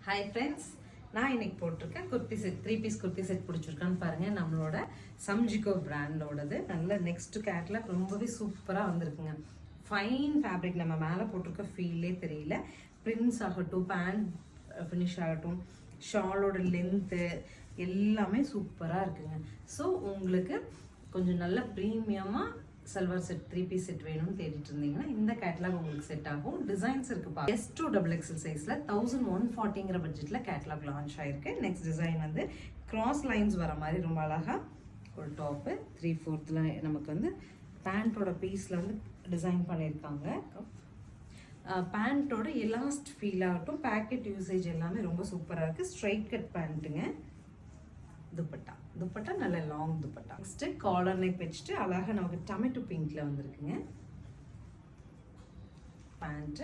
Hi friends, நான் இன்னைக்கு போட்டிருக்கேன் kurti set, 3 piece kurti set பிடிச்சிருக்கான்னு பாருங்கள். நம்மளோட சம்ஜிகோ பிராண்டோடது நல்ல நெக்ஸ்ட் கேட்லாக் ரொம்பவே சூப்பராக வந்திருக்குங்க. ஃபைன் ஃபேப்ரிக், நம்ம மேலே போட்டிருக்க ஃபீல்லே தெரியல. பிரிண்ட்ஸ் ஆகட்டும், பேண்ட் ஃபினிஷ் ஆகட்டும், ஷாலோட லென்த்து எல்லாமே சூப்பராக இருக்குங்க. ஸோ உங்களுக்கு கொஞ்சம் நல்ல ப்ரீமியமாக சல்வார் செட் 3 பீஸ் செட் வேணும்னு தேடிட்டு இருந்தீங்கன்னா இந்த கேட்லாக் உங்களுக்கு செட் ஆகும். டிசைன்ஸ் இருக்குப்பா. S2XXL சைஸில் 1140ங்கிற பட்ஜெட்டில் கேட்லாக் லான்ச் ஆயிருக்கு. நெக்ஸ்ட் டிசைன் வந்து கிராஸ் லைன்ஸ் வர மாதிரி ரொம்ப அழகாக ஒரு டாப்பு 3/4 நமக்கு வந்து பேண்ட்டோட பீஸில் வந்து டிசைன் பண்ணியிருக்காங்க. பேண்ட்டோட எலாஸ்ட் ஃபீல் ஆகட்டும், பேக்கெட் யூசேஜ் எல்லாமே ரொம்ப சூப்பராக இருக்குது. ஸ்ட்ரைட் கட் பேண்ட்டுங்க. துப்பட்டா நல்ல long dupatta. Next collar neck வச்சுட்டு அழகாக நமக்கு டொமேட்டோ பிங்க்ல வந்திருக்குங்க pant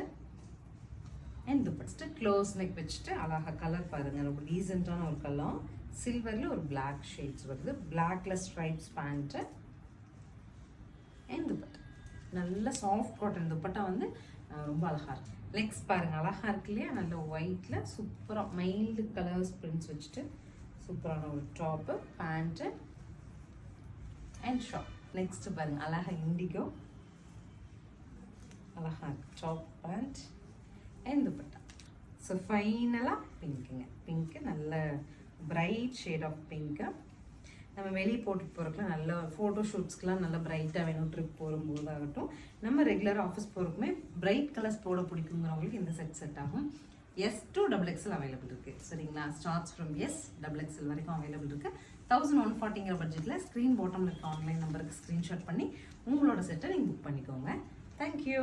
and dupatta. Close neck வச்சுட்டு அழகாக கலர் பாருங்க, ரொம்ப டீசெண்டான ஒரு கலர். சில்வர்ல ஒரு பிளாக் ஷேட்ஸ் வருது. பிளாக்ல ஸ்ட்ரைப்ஸ் பேண்ட் அண்ட் துப்பட்டா. நல்ல சாஃப்ட் காட்டன் துப்பட்டா வந்து ரொம்ப அழகா இருக்கு. நெக்ஸ்ட் பாருங்க, அழகா இருக்கு இல்லையா? நல்ல ஒயிட்ல சூப்பரா மைல்டு கலர்ஸ் பிரிண்ட்ஸ் வச்சுட்டு சூப்பரான ஒரு top, pant and shop. Next பாருங்க, அழகா இண்டிகோ, அழகா top pant and dupatta. So ஃபைனலாக பிங்க்குங்க. பிங்க்கு நல்ல பிரைட் ஷேட் ஆஃப் பிங்க்கு. நம்ம வெளியே போட்டுட்டு போகிறதுக்குலாம் நல்ல ஃபோட்டோ ஷூட்ஸ்க்கெலாம் நல்லா பிரைட்டாக வேணும். ட்ரிப் போகும்போது ஆகட்டும், நம்ம ரெகுலர் ஆஃபீஸ் போகிறதுக்குமே பிரைட் கலர்ஸ் போட பிடிக்குங்கிறவங்களுக்கு இந்த செட் ஆகும். S2XXL அவைலபிள் இருக்குது. சரிங்களா? ஸ்டார்ட்ஸ் ஃப்ரம் S2XXL வரைக்கும் அவைலபிள் இருக்குது. 1140ங்கிற பட்ஜெட்டில் ஸ்க்ரீன் பாட்டமில் இருக்க ஆன்லைன் நம்பருக்கு ஸ்க்ரீன்ஷாட் பண்ணி உங்களோட செட்டை நீங்கள் புக் பண்ணிக்கோங்க. தேங்க்யூ.